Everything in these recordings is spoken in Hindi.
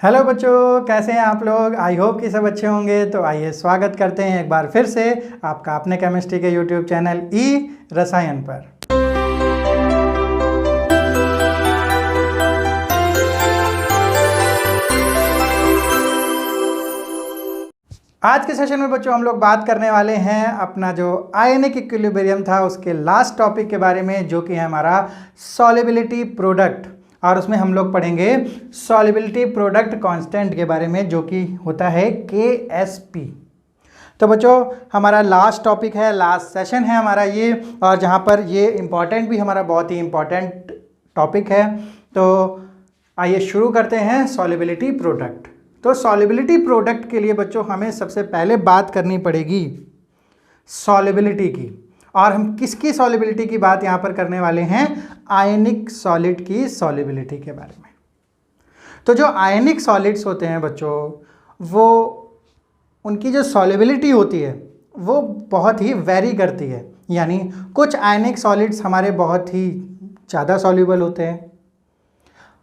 हेलो बच्चों, कैसे हैं आप लोग। आई होप कि सब अच्छे होंगे। तो आइए स्वागत करते हैं एक बार फिर से आपका अपने केमिस्ट्री के यूट्यूब चैनल ई रसायन पर। आज के सेशन में बच्चों हम लोग बात करने वाले हैं अपना जो आयनिक इक्विलिब्रियम था उसके लास्ट टॉपिक के बारे में, जो कि है हमारा सॉल्युबिलिटी प्रोडक्ट। और उसमें हम लोग पढ़ेंगे सॉल्युबिलिटी प्रोडक्ट कांस्टेंट के बारे में, जो कि होता है KSP। तो बच्चों हमारा लास्ट टॉपिक है, लास्ट सेशन है हमारा ये, और जहाँ पर ये इम्पॉर्टेंट भी हमारा बहुत ही इम्पॉर्टेंट टॉपिक है। तो आइए शुरू करते हैं सॉल्युबिलिटी प्रोडक्ट। तो सॉल्युबिलिटी प्रोडक्ट के लिए बच्चों हमें सबसे पहले बात करनी पड़ेगी सॉल्युबिलिटी की। और हम किसकी सॉल्युबिलिटी की बात यहाँ पर करने वाले हैं? आयनिक सॉलिड की सॉल्युबिलिटी के बारे में। तो जो आयनिक सॉलिड्स होते हैं बच्चों, वो उनकी जो सॉल्युबिलिटी होती है वो बहुत ही वेरी करती है। यानी कुछ आयनिक सॉलिड्स हमारे बहुत ही ज़्यादा सॉल्युबल होते हैं,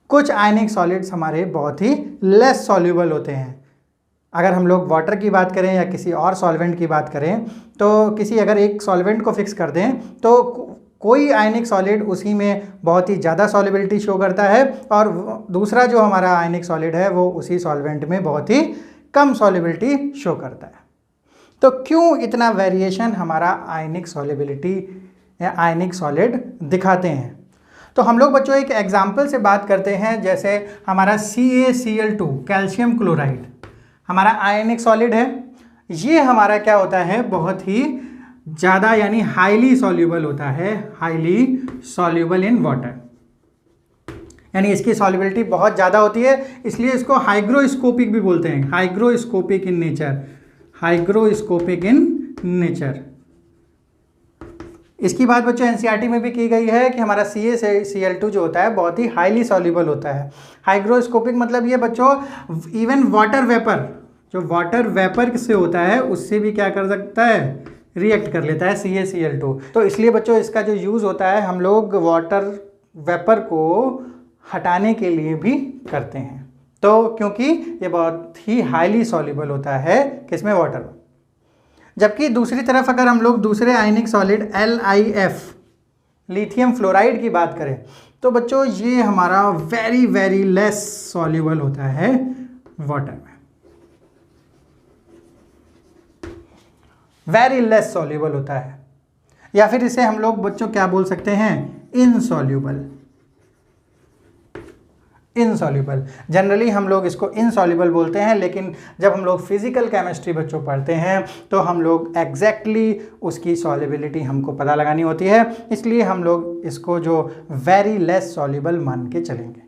कुछ आयनिक सॉलिड्स हमारे बहुत ही लेस सॉल्युबल होते हैं। अगर हम लोग वाटर की बात करें या किसी और सॉल्वेंट की बात करें, तो किसी अगर एक सॉल्वेंट को फिक्स कर दें तो कोई आयनिक सॉलिड उसी में बहुत ही ज़्यादा सॉल्युबिलिटी शो करता है, और दूसरा जो हमारा आयनिक सॉलिड है वो उसी सॉल्वेंट में बहुत ही कम सॉल्युबिलिटी शो करता है। तो क्यों इतना वेरिएशन हमारा आयनिक सॉल्युबिलिटी या आयनिक सॉलिड दिखाते हैं? तो हम लोग बच्चों एक एग्जाम्पल से बात करते हैं। जैसे हमारा CaCl2 कैल्शियम क्लोराइड हमारा आयनिक सॉलिड है। ये हमारा क्या होता है? बहुत ही ज़्यादा यानी हाईली सॉल्युबल होता है, हाईली सॉल्युबल इन वाटर। यानी इसकी सॉल्युबिलिटी बहुत ज़्यादा होती है, इसलिए इसको हाइग्रोस्कोपिक भी बोलते हैं। Hygroscopic in nature, hygroscopic in nature. इसकी बात बच्चों NCERT में भी की गई है कि हमारा CaCl2 जो होता है बहुत ही हाईली सॉल्युबल होता है। हाइग्रोस्कोपिक मतलब ये बच्चों इवन वाटर वेपर, जो वाटर वेपर से होता है उससे भी क्या कर सकता है? रिएक्ट कर लेता है CaCl2। तो इसलिए बच्चों इसका जो यूज़ होता है हम लोग वाटर वेपर को हटाने के लिए भी करते हैं। तो क्योंकि ये बहुत ही हाईली सॉल्युबल होता है किसमें? वाटर में। जबकि दूसरी तरफ अगर हम लोग दूसरे आयनिक सॉलिड LiF लिथियम फ्लोराइड की बात करें, तो बच्चों ये हमारा वेरी वेरी लेस सॉल्युबल होता है वाटर में, वेरी लेस सॉल्युबल होता है। या फिर इसे हम लोग बच्चों क्या बोल सकते हैं? इनसॉल्युबल। इनसॉल्युबल जनरली हम लोग इसको इनसॉल्युबल बोलते हैं, लेकिन जब हम लोग फिजिकल केमिस्ट्री बच्चों पढ़ते हैं तो हम लोग एग्जैक्टली उसकी सॉल्युबिलिटी हमको पता लगानी होती है, इसलिए हम लोग इसको जो वेरी लेस सॉल्युबल मान के चलेंगे।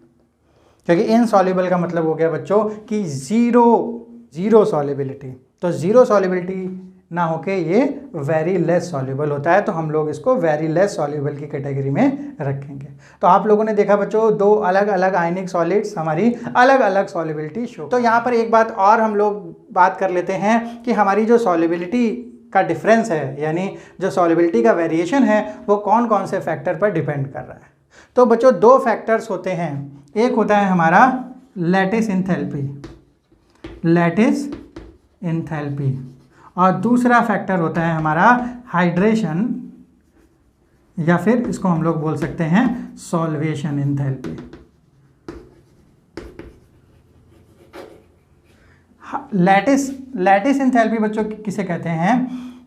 क्योंकि इनसॉल्युबल का मतलब हो गया बच्चों कि जीरो सॉल्युबिलिटी। तो जीरो सॉल्युबिलिटी ना होके ये वेरी लेस सॉल्युबल होता है, तो हम लोग इसको वेरी लेस सॉल्युबल की कैटेगरी में रखेंगे। तो आप लोगों ने देखा बच्चों दो अलग अलग आयनिक सॉलिड्स हमारी अलग अलग सॉल्युबिलिटी शो। तो यहाँ पर एक बात और हम लोग बात कर लेते हैं कि हमारी जो सॉल्युबिलिटी का डिफरेंस है, यानी जो सॉल्युबिलिटी का वेरिएशन है, वो कौन कौन से फैक्टर पर डिपेंड कर रहा है। तो बच्चों दो फैक्टर्स होते हैं। एक होता है हमारा लैटिस इंथैल्पी, लैटिस इंथैल्पी, और दूसरा फैक्टर होता है हमारा हाइड्रेशन, या फिर इसको हम लोग बोल सकते हैं सॉल्वेशन इंथैल्पी। लैटिस इंथैल्पी बच्चों किसे कहते हैं?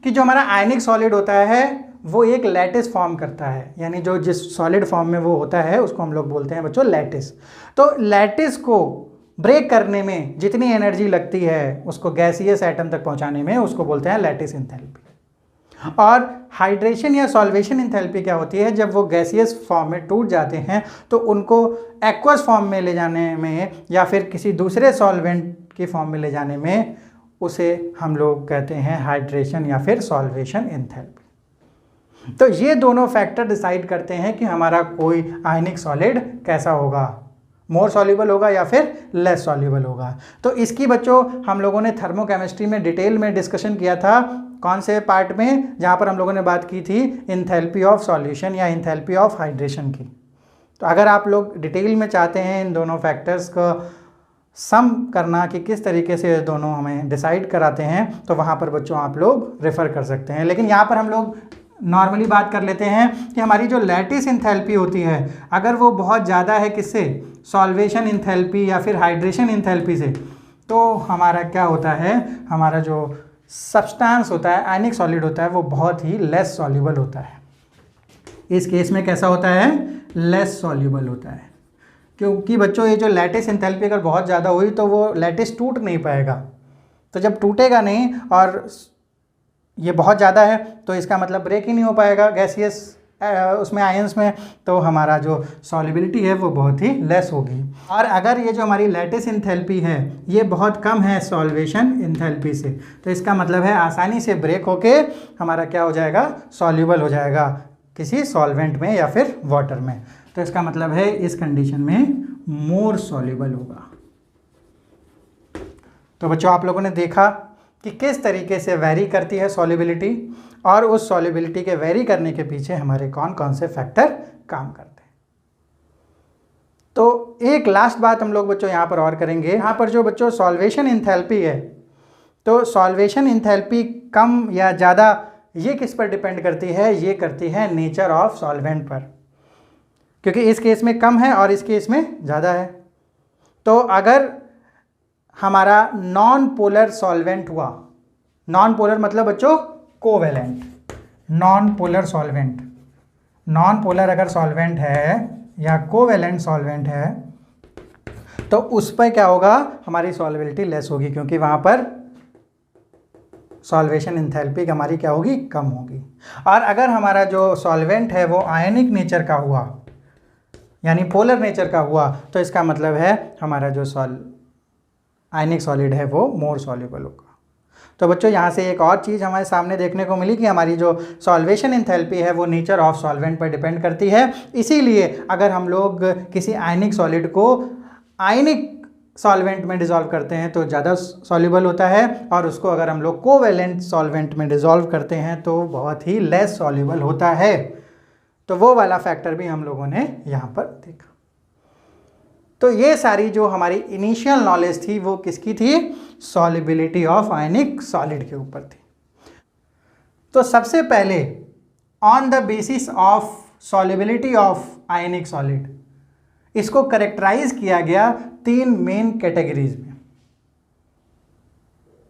कि जो हमारा आयनिक सॉलिड होता है वो एक लैटिस फॉर्म करता है, यानी जो जिस सॉलिड फॉर्म में वो होता है उसको हम लोग बोलते हैं बच्चों लैटिस। तो लैटिस को ब्रेक करने में जितनी एनर्जी लगती है उसको गैसियस एटम तक पहुंचाने में, उसको बोलते हैं लैटिस इंथैल्पी। और हाइड्रेशन या सॉल्वेशन इंथैल्पी क्या होती है? जब वो गैसियस फॉर्म में टूट जाते हैं तो उनको एक्वस फॉर्म में ले जाने में या फिर किसी दूसरे सॉल्वेंट की फॉर्म में ले जाने में, उसे हम लोग कहते हैं हाइड्रेशन या फिर सॉल्वेशन इंथैल्पी। तो ये दोनों फैक्टर डिसाइड करते हैं कि हमारा कोई आयनिक सॉलिड कैसा होगा, मोर सॉल्युबल होगा या फिर लेस सॉल्युबल होगा। तो इसकी बच्चों हम लोगों ने थर्मोकेमिस्ट्री में डिटेल में डिस्कशन किया था। कौन से पार्ट में? जहाँ पर हम लोगों ने बात की थी इंथैल्पी ऑफ सॉल्यूशन या इंथैल्पी ऑफ हाइड्रेशन की। तो अगर आप लोग डिटेल में चाहते हैं इन दोनों फैक्टर्स को सम करना कि किस तरीके से ये दोनों हमें डिसाइड कराते हैं, तो वहाँ पर बच्चों आप लोग रेफ़र कर सकते हैं। लेकिन यहाँ पर हम लोग नॉर्मली बात कर लेते हैं कि हमारी जो लैटिस इंथैल्पी होती है, अगर वो बहुत ज़्यादा है किससे, सॉल्वेशन इंथैल्पी या फिर हाइड्रेशन इंथैल्पी से, तो हमारा क्या होता है, हमारा जो सब्सटेंस होता है, आयनिक सॉलिड होता है, वो बहुत ही लेस सॉल्युबल होता है। इस केस में कैसा होता है, लेस सॉल्युबल होता है, क्योंकि बच्चों ये जो लैटिस इंथैल्पी अगर बहुत ज़्यादा हुई तो वो लैटिस टूट नहीं पाएगा। तो जब टूटेगा नहीं और ये बहुत ज़्यादा है तो इसका मतलब ब्रेक ही नहीं हो पाएगा गैसियस उसमें आयंस में, तो हमारा जो सॉल्युबिलिटी है वो बहुत ही लेस होगी। और अगर ये जो हमारी लैटिस इंथैल्पी है ये बहुत कम है सॉल्वेशन इंथैल्पी से, तो इसका मतलब है आसानी से ब्रेक होके हमारा क्या हो जाएगा, सॉल्युबल हो जाएगा किसी सॉल्वेंट में या फिर वाटर में। तो इसका मतलब है इस कंडीशन में मोर सॉल्युबल होगा। तो बच्चों आप लोगों ने देखा कि किस तरीके से वेरी करती है सॉल्युबिलिटी, और उस सॉल्युबिलिटी के वेरी करने के पीछे हमारे कौन कौन से फैक्टर काम करते हैं। तो एक लास्ट बात हम लोग बच्चों यहाँ पर और करेंगे। यहाँ पर जो बच्चों सॉल्वेशन इंथैल्पी है, तो सॉल्वेशन इंथैल्पी कम या ज़्यादा ये किस पर डिपेंड करती है, ये करती है नेचर ऑफ सॉल्वेंट पर, क्योंकि इस केस में कम है और इस केस में ज़्यादा है। तो अगर हमारा नॉन पोलर सॉल्वेंट हुआ, नॉन पोलर मतलब बच्चों covalent, non polar solvent, non polar अगर सॉल्वेंट है या कोवेलेंट सॉल्वेंट है, तो उस पर क्या होगा, हमारी सॉल्युबिलिटी लेस होगी, क्योंकि वहाँ पर सॉल्वेशन इंथैल्पी हमारी क्या होगी, कम होगी। और अगर हमारा जो सॉल्वेंट है वो आयनिक नेचर का हुआ, यानी पोलर नेचर का हुआ, तो इसका मतलब है हमारा जो आयनिक सॉलिड है वो मोर सॉल्युबल होगा। तो बच्चों यहाँ से एक और चीज़ हमारे सामने देखने को मिली कि हमारी जो सॉल्वेशन इंथैल्पी है वो नेचर ऑफ सॉल्वेंट पर डिपेंड करती है। इसीलिए अगर हम लोग किसी आयनिक सॉलिड को आयनिक सॉल्वेंट में डिज़ोल्व करते हैं तो ज़्यादा सॉल्युबल होता है, और उसको अगर हम लोग कोवेलेंट सॉल्वेंट में डिज़ोल्व करते हैं तो बहुत ही लेस सॉल्युबल होता है। तो वो वाला फैक्टर भी हम लोगों ने यहाँ पर देखा। तो ये सारी जो हमारी इनिशियल नॉलेज थी वो किसकी थी, सॉल्युबिलिटी ऑफ आयनिक सॉलिड के ऊपर थी। तो सबसे पहले on the basis of solubility of ionic solid इसको करेक्टराइज किया गया 3 मेन कैटेगरीज में।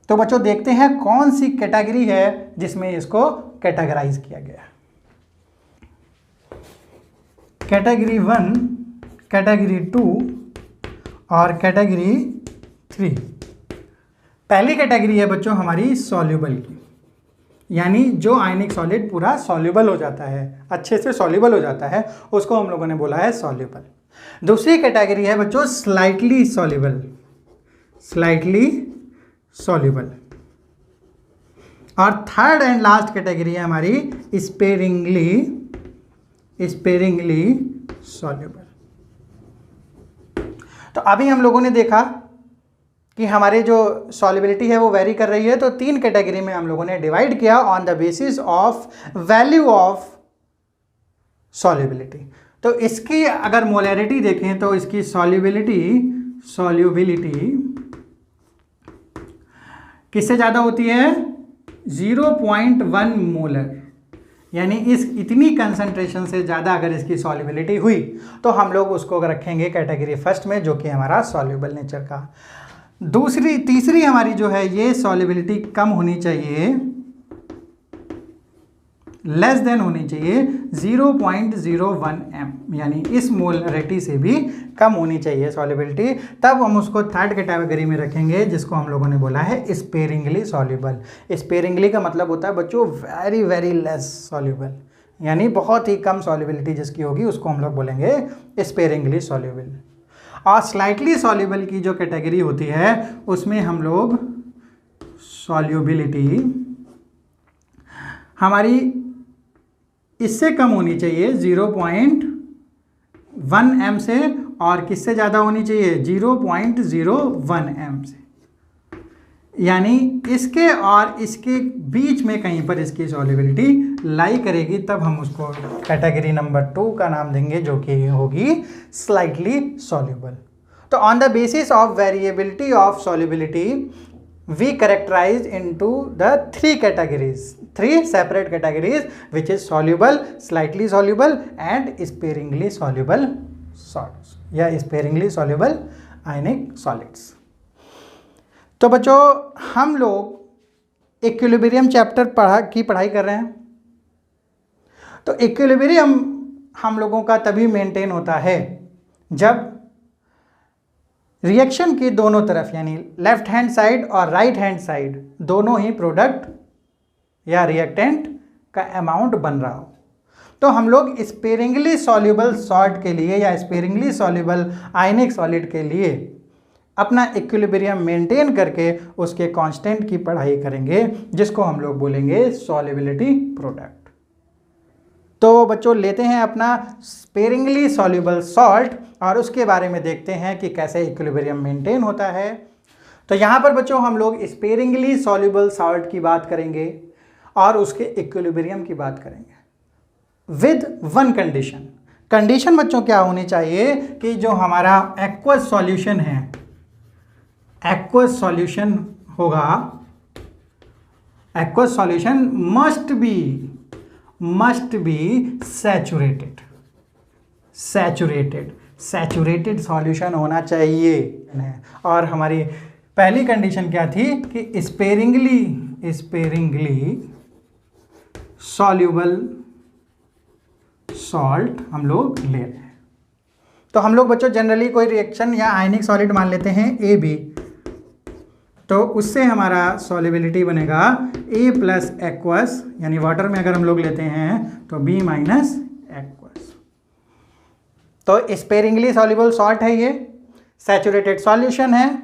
तो बच्चों देखते हैं कौन सी कैटेगरी है जिसमें इसको कैटेगराइज किया गया। कैटेगरी 1, कैटेगरी 2 और कैटेगरी 3। पहली कैटेगरी है बच्चों हमारी सॉल्युबल की, यानी जो आयनिक सॉलिड पूरा सॉल्युबल हो जाता है, अच्छे से सॉल्युबल हो जाता है, उसको हम लोगों ने बोला है सॉल्युबल। दूसरी कैटेगरी है बच्चों स्लाइटली सॉल्युबल, स्लाइटली सॉल्युबल। और थर्ड एंड लास्ट कैटेगरी है हमारी स्पेरिंगली सॉल्युबल। तो अभी हम लोगों ने देखा कि हमारे जो सॉल्युबिलिटी है वो वेरी कर रही है, तो 3 कैटेगरी में हम लोगों ने डिवाइड किया on the basis of value of solubility. तो इसकी अगर मोलैरिटी देखें तो इसकी सॉल्युबिलिटी किससे ज़्यादा होती है, 0.1 मोलर, यानी इस इतनी कंसंट्रेशन से ज़्यादा अगर इसकी सॉल्युबिलिटी हुई तो हम लोग उसको रखेंगे कैटेगरी फर्स्ट में, जो कि हमारा सॉल्युबल नेचर का। तीसरी हमारी जो है ये सॉल्युबिलिटी कम होनी चाहिए, लेस देन होनी चाहिए 0.01 m, यानी इस मोलरिटी से भी कम होनी चाहिए सॉल्युबिलिटी। तब हम उसको थर्ड कैटेगरी में रखेंगे, जिसको हम लोगों ने बोला है स्पेरिंगली सॉल्युबल। स्पेरिंगली का मतलब होता है बच्चों वेरी वेरी लेस सॉल्युबल, यानी बहुत ही कम सॉल्युबिलिटी जिसकी होगी उसको हम लोग बोलेंगे स्पेरिंगली सॉल्युबल। और स्लाइटली सॉल्युबल की जो कैटेगरी होती है उसमें हम लोग सॉल्युबिलिटी हमारी इससे कम होनी चाहिए 0.1 m से, और किससे ज़्यादा होनी चाहिए 0.01 m से, यानी इसके और इसके बीच में कहीं पर इसकी सॉल्युबिलिटी लाई करेगी। तब हम उसको कैटेगरी नंबर 2 का नाम देंगे, जो कि होगी स्लाइटली सॉल्युबल। तो on the basis of variability of solubility we characterize into the three separate categories which is soluble, slightly soluble and sparingly soluble salts या स्पेरिंगली सॉल्युबल आयनिक सॉलिड्स। तो बच्चों हम लोग इक्विलिब्रियम चैप्टर की पढ़ाई कर रहे हैं। तो इक्विलिब्रियम हम लोगों का तभी मेंटेन होता है जब रिएक्शन की दोनों तरफ यानी लेफ्ट हैंड साइड और राइट हैंड साइड दोनों ही प्रोडक्ट या रिएक्टेंट का अमाउंट बन रहा हो। तो हम लोग स्पेरिंगली सॉल्युबल सॉल्ट के लिए या स्पेरिंगली सॉल्युबल आयनिक सॉलिड के लिए अपना इक्विलिब्रियम मेंटेन करके उसके कांस्टेंट की पढ़ाई करेंगे, जिसको हम लोग बोलेंगे सॉल्युबिलिटी प्रोडक्ट। तो बच्चों लेते हैं अपना स्पेरिंगली सॉल्युबल सॉल्ट और उसके बारे में देखते हैं कि कैसे इक्विलिब्रियम मेंटेन होता है। तो यहाँ पर बच्चों हम लोग स्पेरिंगली सॉल्युबल सॉल्ट की बात करेंगे और उसके इक्विलिब्रियम की बात करेंगे विद वन कंडीशन बच्चों क्या होनी चाहिए कि जो हमारा एक्वस सॉल्यूशन है, एक्वस सॉल्यूशन होगा, aqueous solution must be saturated solution होना चाहिए। और हमारी पहली कंडीशन क्या थी कि स्पेरिंगली सॉल्युबल सॉल्ट हम लोग ले रहे हैं। तो हम लोग बच्चों जनरली कोई रिएक्शन या आयनिक सॉलिड मान लेते हैं AB, तो उससे हमारा सॉल्युबिलिटी बनेगा A प्लस एक्वस, यानी वाटर में अगर हम लोग लेते हैं तो B माइनस एक्वस। तो स्पेरिंगली सॉल्युबल सॉल्ट है, ये सैचुरेटेड सॉल्यूशन है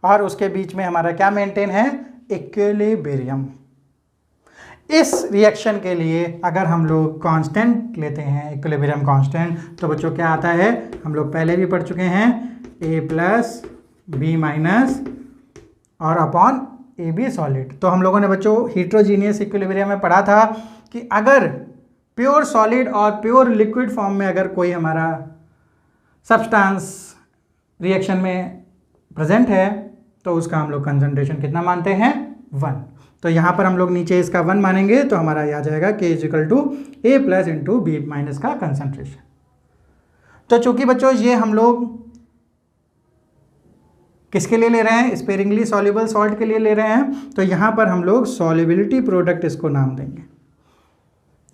और उसके बीच में हमारा क्या मेंटेन है, इक्विलिब्रियम। इस रिएक्शन के लिए अगर हम लोग कांस्टेंट लेते हैं, इक्विलिब्रियम कांस्टेंट, तो बच्चों क्या आता है, हम लोग पहले भी पढ़ चुके हैं, A प्लस B माइनस और अपॉन AB सॉलिड। तो हम लोगों ने बच्चों हीट्रोजीनियस इक्विलिब्रियम में पढ़ा था कि अगर प्योर सॉलिड और प्योर लिक्विड फॉर्म में अगर कोई हमारा सब्सटेंस रिएक्शन में प्रेजेंट है तो उसका हम लोग कंसंट्रेशन कितना मानते हैं, 1। तो यहाँ पर हम लोग नीचे इसका 1 मानेंगे तो हमारा आ जाएगा K = A plus into B minus का कंसंट्रेशन। तो चूंकि बच्चों ये हम लोग किसके लिए ले रहे हैं, स्पेरिंगली सॉल्युबल सॉल्ट के लिए ले रहे हैं, तो यहाँ पर हम लोग सॉल्युबिलिटी प्रोडक्ट इसको नाम देंगे।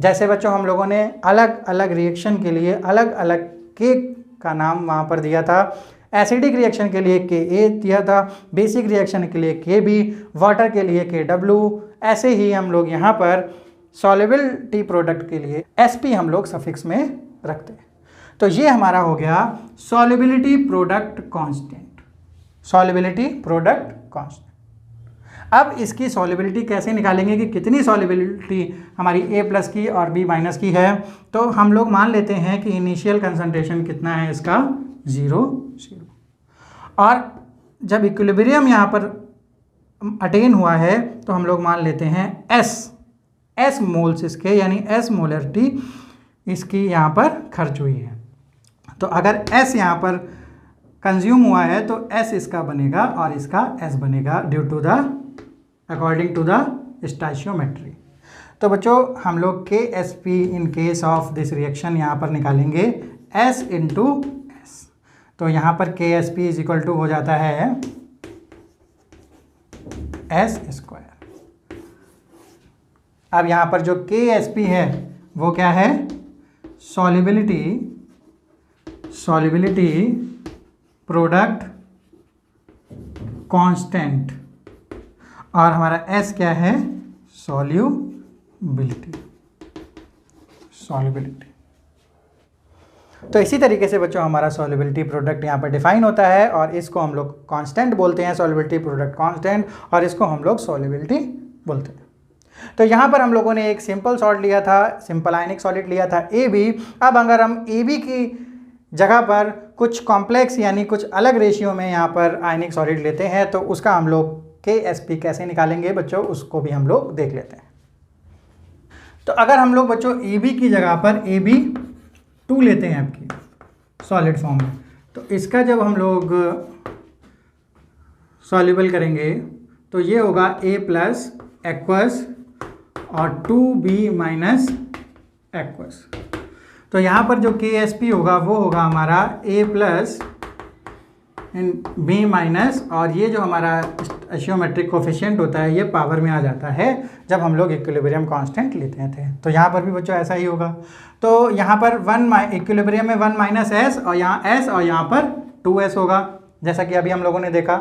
जैसे बच्चों हम लोगों ने अलग अलग रिएक्शन के लिए अलग अलग K का नाम वहाँ पर दिया था। एसिडिक रिएक्शन के लिए Ka दिया था, बेसिक रिएक्शन के लिए Kb, वाटर के लिए Kw। ऐसे ही हम लोग यहाँ पर सॉल्युबिलिटी प्रोडक्ट के लिए Sp हम लोग सफिक्स में रखते हैं। तो ये हमारा हो गया solubility product constant, solubility product constant. अब इसकी सॉल्युबिलिटी कैसे निकालेंगे कि कितनी सॉल्युबिलिटी हमारी A प्लस की और B माइनस की है। तो हम लोग मान लेते हैं कि इनिशियल कंसंट्रेशन कितना है इसका, 0 और जब इक्विलिब्रियम यहाँ पर अटेन हुआ है तो हम लोग मान लेते हैं S मोल्स इसके, यानी S मोलरिटी इसकी यहाँ पर खर्च हुई है। तो अगर S यहाँ पर कंज्यूम हुआ है तो S इसका बनेगा और इसका S बनेगा अकॉर्डिंग टू द स्टोइचियोमेट्री। तो बच्चों हम लोग KSP in case of this reaction यहाँ पर निकालेंगे S इंटू S। तो यहाँ पर KSP इज इक्वल टू हो जाता है S²। अब यहाँ पर जो KSP है वो क्या है, सॉल्युबिलिटी प्रोडक्ट कांस्टेंट, और हमारा S क्या है, सॉल्युबिलिटी। तो इसी तरीके से बच्चों हमारा सॉल्युबिलिटी प्रोडक्ट यहाँ पर डिफाइन होता है और इसको हम लोग कांस्टेंट बोलते हैं, सॉल्युबिलिटी प्रोडक्ट कांस्टेंट, और इसको हम लोग सॉल्युबिलिटी बोलते हैं। तो यहाँ पर हम लोगों ने एक सिंपल सॉल्ट लिया था, सिंपल आयनिक सॉलिड लिया था AB। अब अगर हम AB की जगह पर कुछ कॉम्प्लेक्स यानी कुछ अलग रेशियो में यहाँ पर आयनिक सॉलिड लेते हैं तो उसका हम लोग KSP कैसे निकालेंगे बच्चों, उसको भी हम लोग देख लेते हैं। तो अगर हम लोग बच्चों AB की जगह पर AB2 लेते हैं आपकी सॉलिड फॉर्म में, तो इसका जब हम लोग सॉल्यूबल करेंगे तो ये होगा a प्लस एक्वस और 2b माइनस एक्वस। तो यहाँ पर जो KSP होगा वो होगा हमारा a प्लस b माइनस, और ये जो हमारा एशियोमेट्रिक कोफिशिएंट होता है ये पावर में आ जाता है जब हम लोग इक्विलिब्रियम कांस्टेंट लेते थे। तो यहाँ पर भी बच्चों ऐसा ही होगा। तो यहाँ पर इक्विलिब्रियम में 1 माइनस एस और यहाँ s और यहाँ पर 2s होगा, जैसा कि अभी हम लोगों ने देखा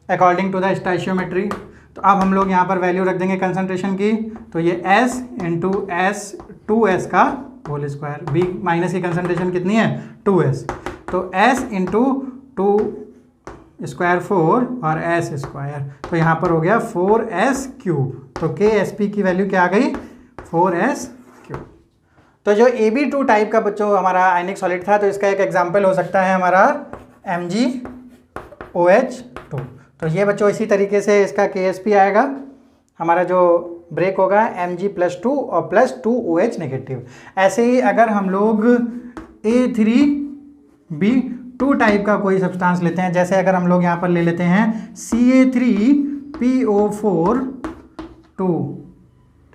अकॉर्डिंग टू द स्टोइचियोमेट्री। तो अब हम लोग यहाँ पर वैल्यू रख देंगे कंसंट्रेशन की, तो ये s इंटू एस 2s का होल स्क्वायर, b माइनस की कंसंट्रेशन कितनी है 2s, तो s इंटू 2 स्क्वायर 4 और s स्क्वायर, तो यहाँ पर हो गया 4s क्यूब। तो KSP की वैल्यू क्या आ गई 4s क्यूब। तो जो AB2 टाइप का बच्चों हमारा आयनिक सॉलिड था, तो इसका एक एग्जाम्पल हो सकता है हमारा MgOH2। तो ये बच्चों इसी तरीके से इसका KSP आएगा, हमारा जो ब्रेक होगा Mg+2 और +2OH नेगेटिव। ऐसे ही अगर हम लोग A3B2 टाइप का कोई सब्सटेंस लेते हैं, जैसे अगर हम लोग यहाँ पर ले लेते हैं Ca3PO4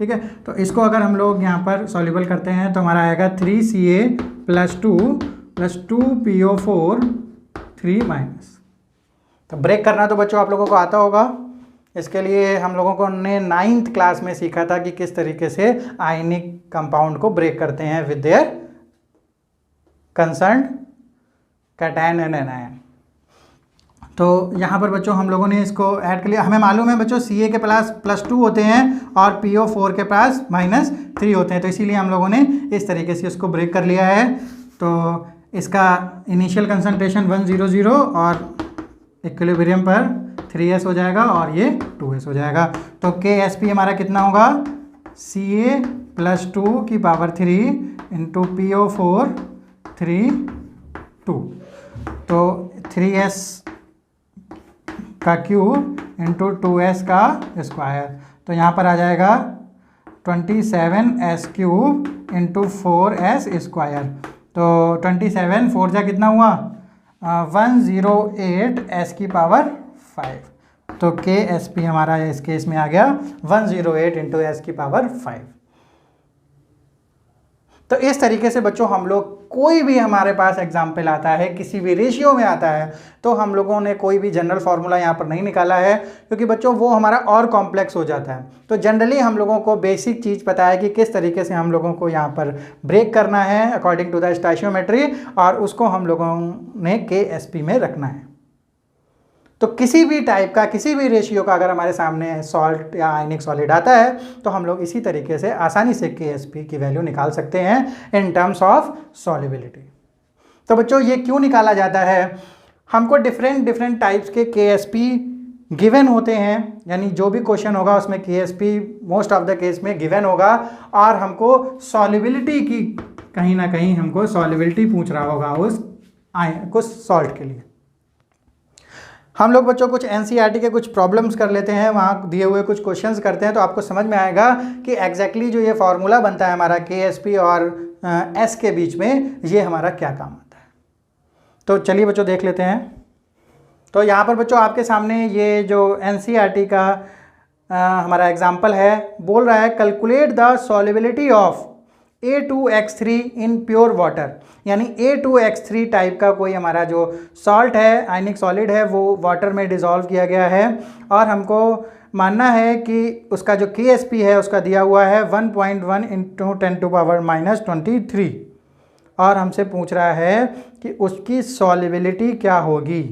ठीक है, तो इसको अगर हम लोग यहाँ पर सॉल्यूबल करते हैं तो हमारा आएगा 3Ca+2 +2PO4 3 माइनस। तो ब्रेक करना तो बच्चों आप लोगों को आता होगा, इसके लिए हम लोगों ने 9th क्लास में सीखा था कि किस तरीके से आयनिक कंपाउंड को ब्रेक करते हैं with their concerned cation and anion. तो यहाँ पर बच्चों हम लोगों ने इसको ऐड कर लिया। हमें मालूम है बच्चों Ca के पास +2 होते हैं और PO4 के पास -3 होते हैं, तो इसीलिए हम लोगों ने इस तरीके से इसको ब्रेक कर लिया है। तो इसका इनिशियल कंसंट्रेशन 100 और इक्विलिब्रियम पर 3s हो जाएगा और ये 2s हो जाएगा। तो KSP हमारा कितना होगा Ca+2 की पावर 3 इंटू PO4 3 2, तो 3s का क्यूब इंटू 2s का स्क्वायर, तो यहाँ पर आ जाएगा 27s cube into 4s square. तो 27 4 जा कितना हुआ 108 s की पावर 5। तो KSP हमारा इस केस में आ गया 108 इंटू s की पावर 5। तो इस तरीके से बच्चों हम लोग कोई भी हमारे पास एग्जाम्पल आता है, किसी भी रेशियो में आता है, तो हम लोगों ने कोई भी जनरल फार्मूला यहाँ पर नहीं निकाला है, क्योंकि बच्चों वो हमारा और कॉम्प्लेक्स हो जाता है। तो जनरली हम लोगों को बेसिक चीज़ पता है कि किस तरीके से हम लोगों को यहाँ पर ब्रेक करना है अकॉर्डिंग टू द स्टोइचियोमेट्री, और उसको हम लोगों ने KSP में रखना है। तो किसी भी टाइप का, किसी भी रेशियो का अगर हमारे सामने सॉल्ट या आयनिक सॉलिड आता है तो हम लोग इसी तरीके से आसानी से KSP की वैल्यू निकाल सकते हैं इन टर्म्स ऑफ सॉल्युबिलिटी। तो बच्चों ये क्यों निकाला जाता है, हमको डिफरेंट टाइप्स के KSP गिवन होते हैं, यानी जो भी क्वेश्चन होगा उसमें KSP most of the case में गिवन होगा, और हमको सॉल्युबिलिटी की कहीं ना कहीं हमको सॉल्युबिलिटी पूछ रहा होगा उस सॉल्ट के लिए। हम लोग बच्चों कुछ NCERT के कुछ प्रॉब्लम्स कर लेते हैं, वहाँ दिए हुए कुछ क्वेश्चंस करते हैं, तो आपको समझ में आएगा कि एग्जैक्टली जो ये फार्मूला बनता है हमारा KSP और S के बीच में, ये हमारा क्या काम आता है। तो चलिए बच्चों देख लेते हैं। तो यहाँ पर बच्चों आपके सामने ये जो NCERT का हमारा एग्जाम्पल है, बोल रहा है calculate the solubility of A2X3 in pure water, यानी A2X3 टाइप का कोई हमारा जो सॉल्ट है, आयनिक सॉलिड है, वो वाटर में डिज़ोल्व किया गया है, और हमको मानना है कि उसका जो KSP है उसका दिया हुआ है 1.1 इंटू 10⁻⁻23, और हमसे पूछ रहा है कि उसकी सॉल्युबिलिटी क्या होगी।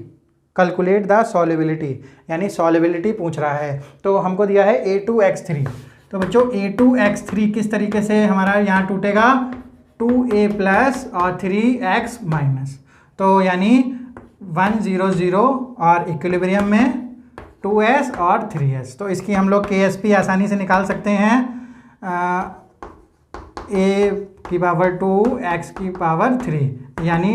कैलकुलेट द सॉल्युबिलिटी, यानी सॉल्युबिलिटी पूछ रहा है। तो हमको दिया है A2X3। तो बच्चों A2X3 किस तरीके से हमारा यहाँ टूटेगा 2A प्लस और 3X माइनस, तो यानी 100 और इक्विलिब्रियम में 2S और 3S। तो इसकी हम लोग KSP आसानी से निकाल सकते हैं, A की पावर 2 X की पावर 3, यानी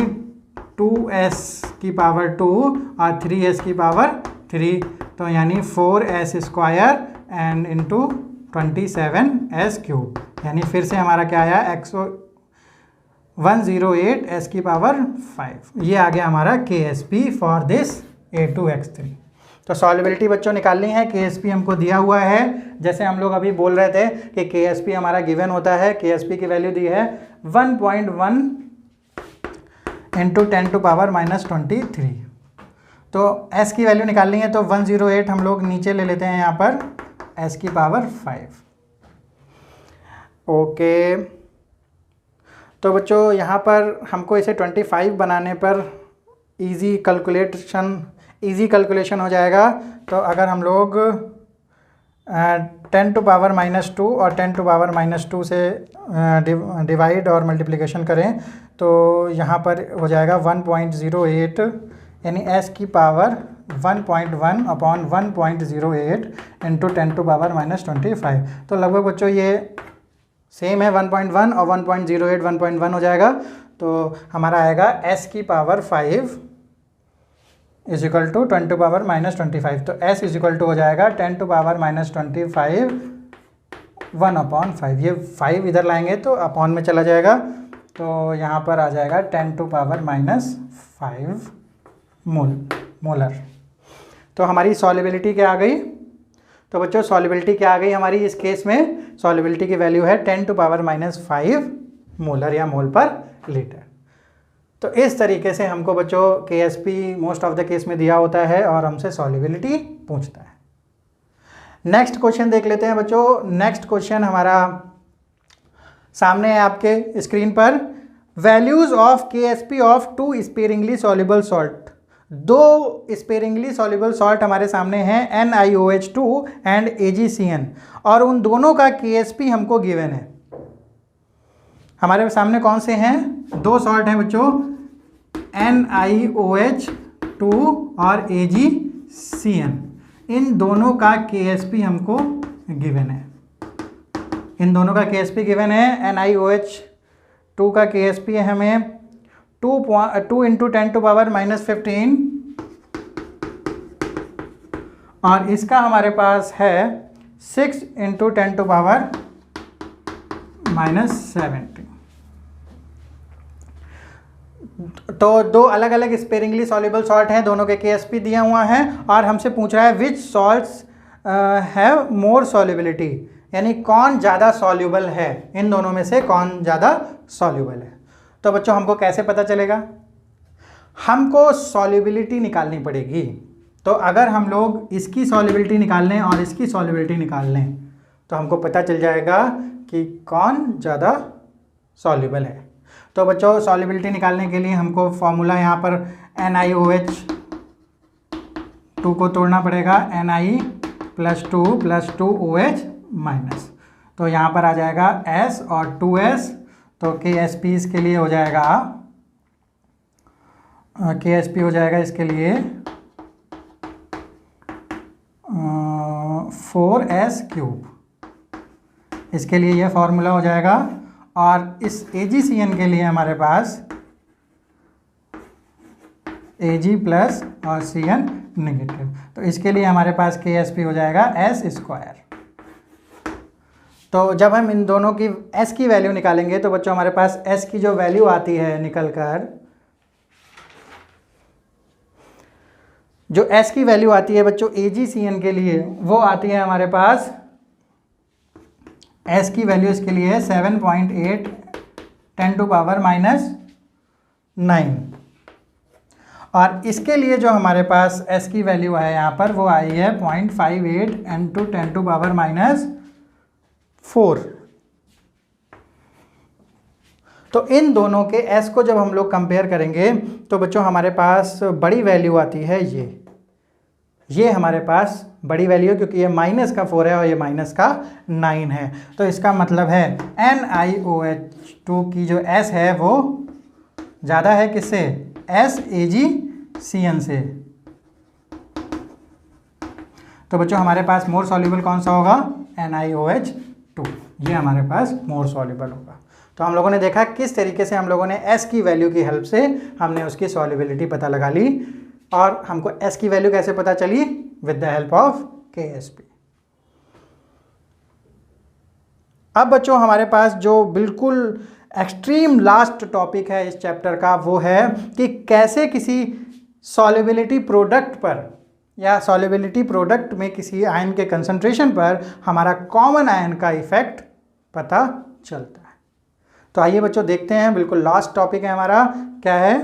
2S की पावर 2 और 3S की पावर 3, तो यानी 4S square and into 27S cube, यानी फिर से हमारा क्या आया 108 s की पावर 5। ये आ गया हमारा KSP फॉर दिस A2X3। तो सॉल्युबिलिटी बच्चों निकालनी है, KSP हमको दिया हुआ है। जैसे हम लोग अभी बोल रहे थे कि KSP हमारा गिवन होता है, KSP की वैल्यू दी है 1.1 इंटू 10 टू पावर -23। तो S की वैल्यू निकालनी है तो 108 हम लोग नीचे ले लेते हैं यहाँ पर S की पावर 5। ओके, तो बच्चों यहाँ पर हमको इसे 25 बनाने पर इजी कैलकुलेशन हो जाएगा। तो अगर हम लोग 10 टू पावर -2 और 10 टू पावर -2 से डिवाइड और मल्टीप्लिकेशन करें तो यहाँ पर हो जाएगा 1.08, यानी S की power 1.1 upon 1.08 into 10 to power -25। तो लगभग बच्चों ये सेम है, 1.1 और 1.08 1.1 हो जाएगा। तो हमारा आएगा S की power 5 is equal to 10 to power -25। तो S इज इक्वल टू हो जाएगा 10 टू पावर -25 1/5। ये 5 इधर लाएंगे तो अपॉन में चला जाएगा, तो यहाँ पर आ जाएगा 10 टू पावर -5 मोलर। तो हमारी सॉल्युबिलिटी क्या आ गई? तो बच्चों सॉल्युबिलिटी क्या आ गई हमारी इस केस में? सॉल्युबिलिटी की वैल्यू है 10 टू पावर -5 मोलर या मोल पर लीटर। तो इस तरीके से हमको बच्चों KSP most of the case में दिया होता है और हमसे सॉल्युबिलिटी पूछता है। नेक्स्ट क्वेश्चन देख लेते हैं बच्चों। नेक्स्ट क्वेश्चन हमारा सामने है आपके स्क्रीन पर। Values of KSP of 2 sparingly soluble salt. 2 sparingly soluble salt हमारे सामने हैं, NiOH2 एंड AgCN, और उन दोनों का KSP हमको गिवन है। हमारे सामने कौन से हैं? 2 सॉल्ट हैं बच्चों, NiOH2 और AgCN। इन दोनों का KSP हमको गिवन है। इन दोनों का KSP गिवन है। NiOH2 का KSP है हमें 2 इंटू 10 टू पावर -15 और इसका हमारे पास है 6 इंटू 10 टू पावर -17। तो 2 अलग अलग स्पेरिंगली सॉल्युबल सॉल्ट हैं, दोनों के KSP दिया हुआ है और हमसे पूछ रहा है विच सॉल्ट्स हैव मोर सॉल्युबिलिटी, यानी कौन ज़्यादा सॉल्युबल है, इन दोनों में से कौन ज़्यादा सॉल्युबल है। तो बच्चों हमको कैसे पता चलेगा? हमको सॉल्युबिलिटी निकालनी पड़ेगी। तो अगर हम लोग इसकी सॉल्युबिलिटी निकाल लें और इसकी सॉल्युबिलिटी निकाल लें तो हमको पता चल जाएगा कि कौन ज़्यादा सॉल्युबल है। तो बच्चों सॉल्युबिलिटी निकालने के लिए हमको फॉर्मूला यहाँ पर NiOH2 को तोड़ना पड़ेगा, Ni + 2 + 2OH माइनस। तो यहाँ पर आ जाएगा S और 2S। तो KSP इसके लिए हो जाएगा KSP हो जाएगा इसके लिए 4S³। इसके लिए यह फॉर्मूला हो जाएगा। और इस AgCN के लिए हमारे पास Ag प्लस और Cn नेगेटिव। तो इसके लिए हमारे पास KSP हो जाएगा S²। तो जब हम इन दोनों की S की वैल्यू निकालेंगे तो बच्चों हमारे पास S की जो वैल्यू आती है निकल कर, जो S की वैल्यू आती है बच्चों AgCN के लिए वो आती है हमारे पास, S की वैल्यू इसके लिए 7.8 10 टू पावर -9 और इसके लिए जो हमारे पास S की वैल्यू है यहाँ पर वो आई है 0.58 इंटू 10 टू पावर -4। तो इन दोनों के S को जब हम लोग कंपेयर करेंगे तो बच्चों हमारे पास बड़ी वैल्यू आती है ये हमारे पास बड़ी वैल्यू है क्योंकि ये -4 है और ये -9 है। तो इसका मतलब है NiOH2 की जो S है वो ज़्यादा है किससे? AgCN से। तो बच्चों हमारे पास मोर सॉल्युबल कौन सा होगा? NiOH2। ये हमारे पास मोर सॉल्युबल होगा। तो हम लोगों ने देखा किस तरीके से हम लोगों ने S की वैल्यू की हेल्प से हमने उसकी सॉल्युबिलिटी पता लगा ली। और हमको S की वैल्यू कैसे पता चली? With the help of KSP। अब बच्चों हमारे पास जो बिल्कुल एक्सट्रीम लास्ट टॉपिक है इस चैप्टर का, वो है कि कैसे किसी सॉल्युबिलिटी प्रोडक्ट पर या सॉल्युबिलिटी प्रोडक्ट में किसी आयन के कंसंट्रेशन पर हमारा कॉमन आयन का इफेक्ट पता चलता है। तो आइए बच्चों देखते हैं, बिल्कुल लास्ट टॉपिक है हमारा, क्या है।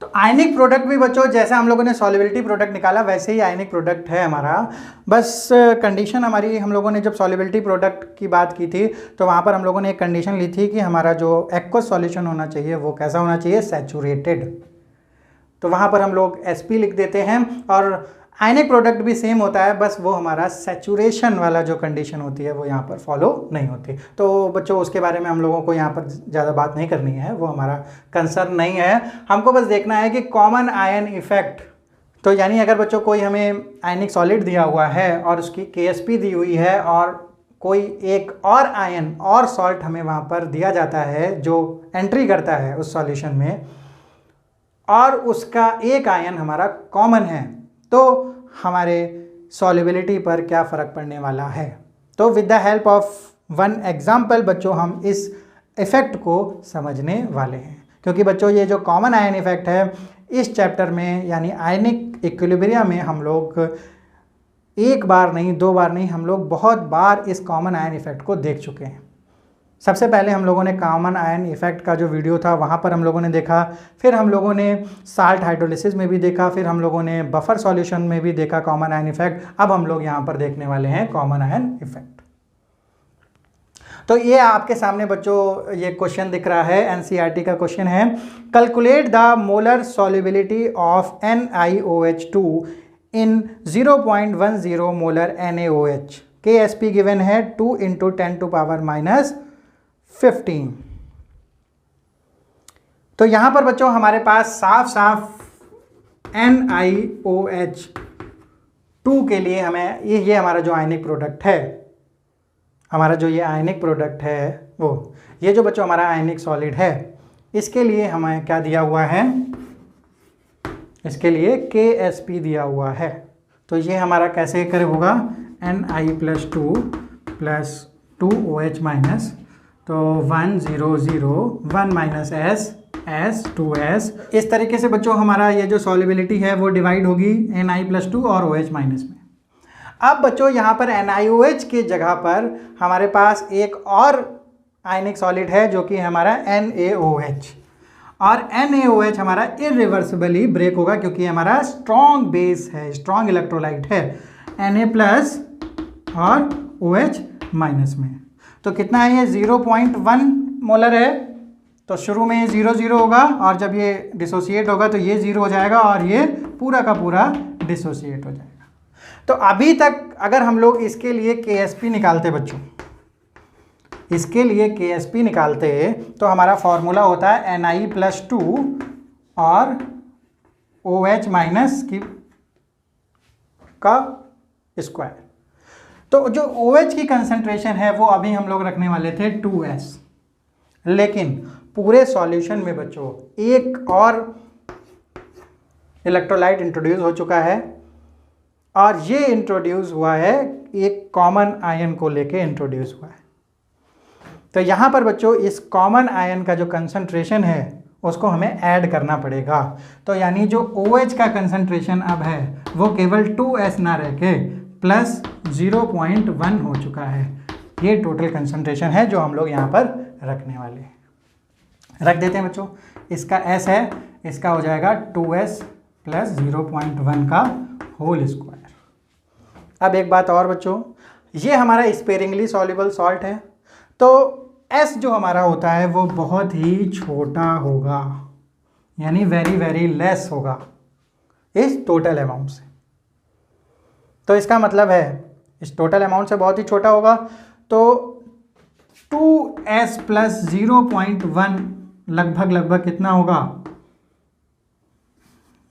तो आयनिक प्रोडक्ट भी बच्चों जैसे हम लोगों ने सॉल्युबिलिटी प्रोडक्ट निकाला वैसे ही आयनिक प्रोडक्ट है हमारा। बस कंडीशन हमारी, हम लोगों ने जब सॉल्युबिलिटी प्रोडक्ट की बात की थी तो वहाँ पर हम लोगों ने एक कंडीशन ली थी कि हमारा जो एक्वस सॉल्यूशन होना चाहिए वो कैसा होना चाहिए, सैचुरेटेड। तो वहाँ पर हम लोग SP लिख देते हैं। और आयनिक प्रोडक्ट भी सेम होता है, बस वो हमारा सैचुरेशन वाला जो कंडीशन होती है वो यहाँ पर फॉलो नहीं होती। तो बच्चों उसके बारे में हम लोगों को यहाँ पर ज़्यादा बात नहीं करनी है, वो हमारा कंसर्न नहीं है। हमको बस देखना है कि कॉमन आयन इफेक्ट, तो यानी अगर बच्चों कोई हमें आयनिक सॉलिड दिया हुआ है और उसकी KSP दी हुई है और कोई एक और आयन और सॉल्ट हमें वहाँ पर दिया जाता है जो एंट्री करता है उस सॉल्यूशन में, और उसका एक आयन हमारा कॉमन है, तो हमारे सॉल्युबिलिटी पर क्या फ़र्क पड़ने वाला है। तो with the help of one example बच्चों हम इस इफ़ेक्ट को समझने वाले हैं, क्योंकि बच्चों ये जो कॉमन आयन इफ़ेक्ट है इस चैप्टर में यानी आयनिक इक्विलिब्रियम में हम लोग एक बार नहीं, दो बार नहीं, हम लोग बहुत बार इस कॉमन आयन इफ़ेक्ट को देख चुके हैं। सबसे पहले हम लोगों ने कॉमन आयन इफेक्ट का जो वीडियो था वहाँ पर हम लोगों ने देखा, फिर हम लोगों ने साल्ट हाइड्रोलिसिस में भी देखा, फिर हम लोगों ने बफर सॉल्यूशन में भी देखा कॉमन आयन इफेक्ट। अब हम लोग यहाँ पर देखने वाले हैं कॉमन आयन इफेक्ट। तो ये आपके सामने बच्चों ये क्वेश्चन दिख रहा है, NCERT का क्वेश्चन है, calculate the molar solubility of NiOH2 in 0.10 molar NaOH। KSP given है 2 × 10⁻⁻15। तो यहां पर बच्चों हमारे पास साफ साफ NiOH2 के लिए हमें ये हमारा जो आयनिक प्रोडक्ट है, हमारा जो ये आयनिक प्रोडक्ट है वो ये जो बच्चों हमारा आयनिक सॉलिड है, इसके लिए हमें क्या दिया हुआ है, इसके लिए KSP दिया हुआ है। तो ये हमारा कैसे कर होगा, Ni+2 + 2OH-, तो 1 0 0 1 - S S 2S। इस तरीके से बच्चों हमारा ये जो सॉल्युबिलिटी है वो डिवाइड होगी Ni+2 और OH- में। अब बच्चों यहाँ पर NiOH की जगह पर हमारे पास एक और आयनिक सॉलिड है जो कि हमारा NaOH, और NaOH हमारा इरिवर्सिबली ब्रेक होगा क्योंकि हमारा स्ट्रॉन्ग बेस है, स्ट्रॉन्ग इलेक्ट्रोलाइट है Na+ और OH- में। तो कितना है ये 0.1 मोलर है। तो शुरू में ये 0 0 होगा और जब ये डिसोसिएट होगा तो ये 0 हो जाएगा और ये पूरा का पूरा डिसोसिएट हो जाएगा। तो अभी तक अगर हम लोग इसके लिए KSP निकालते बच्चों, इसके लिए KSP निकालते तो हमारा फॉर्मूला होता है Ni+2 और OH- का स्क्वायर। तो जो OH की कंसंट्रेशन है वो अभी हम लोग रखने वाले थे 2S, लेकिन पूरे सॉल्यूशन में बच्चों एक और इलेक्ट्रोलाइट इंट्रोड्यूस हो चुका है, और ये इंट्रोड्यूस हुआ है एक कॉमन आयन को लेके इंट्रोड्यूस हुआ है। तो यहाँ पर बच्चों इस कॉमन आयन का जो कंसंट्रेशन है उसको हमें ऐड करना पड़ेगा। तो यानी जो OH का कंसंट्रेशन अब है वो केवल 2S ना रह के +0.1 हो चुका है। ये टोटल कंसंट्रेशन है जो हम लोग यहाँ पर रखने वाले हैं। रख देते हैं बच्चों, इसका S है, इसका हो जाएगा 2S + 0.1 का होल स्क्वायर। अब एक बात और बच्चों, ये हमारा स्पेरिंगली सॉल्युबल सॉल्ट है, तो S जो हमारा होता है वो बहुत ही छोटा होगा, यानी वेरी वेरी लेस होगा इस टोटल अमाउंट से। तो इसका मतलब है इस टोटल अमाउंट से बहुत ही छोटा होगा। तो 2S + 0.1 लगभग कितना होगा,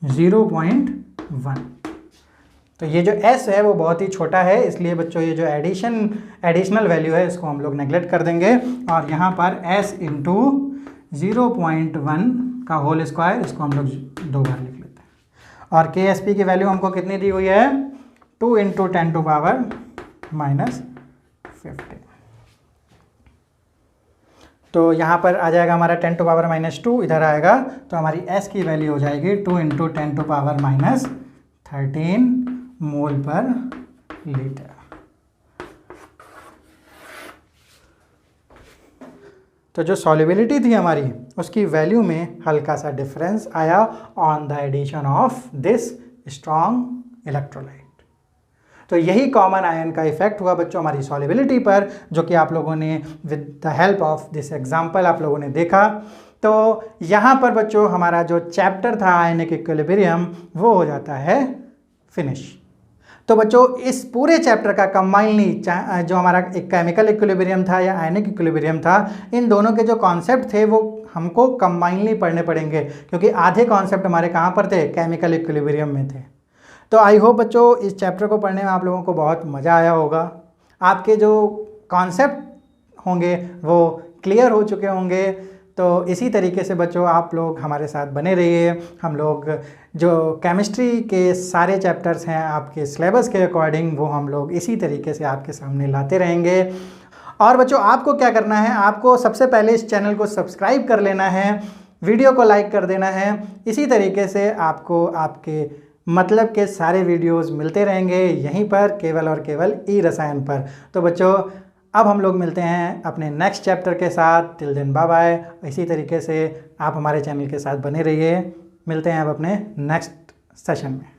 0.1। तो ये जो S है वो बहुत ही छोटा है, इसलिए बच्चों ये जो एडिशनल वैल्यू है इसको हम लोग नेगलेक्ट कर देंगे, और यहाँ पर S × 0.1 का होल स्क्वायर, इसको हम लोग 2 बार लिख लेते हैं। और KSP की वैल्यू हमको कितनी दी हुई है, 2 × 10⁻⁻15। तो यहाँ पर आ जाएगा हमारा 10 टू पावर -2, इधर आएगा तो हमारी S की वैल्यू हो जाएगी 2 × 10 टू पावर -13 मोल पर लीटर। तो जो सॉल्युबिलिटी थी हमारी उसकी वैल्यू में हल्का सा डिफरेंस आया on the addition of this strong electrolyte. तो यही कॉमन आयन का इफेक्ट हुआ बच्चों हमारी सॉल्युबिलिटी पर, जो कि आप लोगों ने with the help of this example आप लोगों ने देखा। तो यहाँ पर बच्चों हमारा जो चैप्टर था आयनिक इक्विलिब्रियम वो हो जाता है फिनिश। तो बच्चों इस पूरे चैप्टर का कंबाइनली जो हमारा एक केमिकल इक्विलिब्रियम था या आयनिक इक्विलिब्रियम था, इन दोनों के जो कॉन्सेप्ट थे वो हमको कंबाइनली पढ़ने पड़ेंगे, क्योंकि आधे कॉन्सेप्ट हमारे कहाँ पर थे, केमिकल इक्विलिब्रियम में थे। तो आई होप बच्चों इस चैप्टर को पढ़ने में आप लोगों को बहुत मज़ा आया होगा, आपके जो कॉन्सेप्ट होंगे वो क्लियर हो चुके होंगे। तो इसी तरीके से बच्चों आप लोग हमारे साथ बने रहिए। हम लोग जो केमिस्ट्री के सारे चैप्टर्स हैं आपके सिलेबस के अकॉर्डिंग वो हम लोग इसी तरीके से आपके सामने लाते रहेंगे। और बच्चों आपको क्या करना है, आपको सबसे पहले इस चैनल को सब्सक्राइब कर लेना है, वीडियो को लाइक कर देना है। इसी तरीके से आपको आपके मतलब के सारे वीडियोस मिलते रहेंगे यहीं पर, केवल और केवल ई रसायन पर। तो बच्चों अब हम लोग मिलते हैं अपने नेक्स्ट चैप्टर के साथ। Till then bye bye. इसी तरीके से आप हमारे चैनल के साथ बने रहिए। मिलते हैं अब अपने नेक्स्ट सेशन में।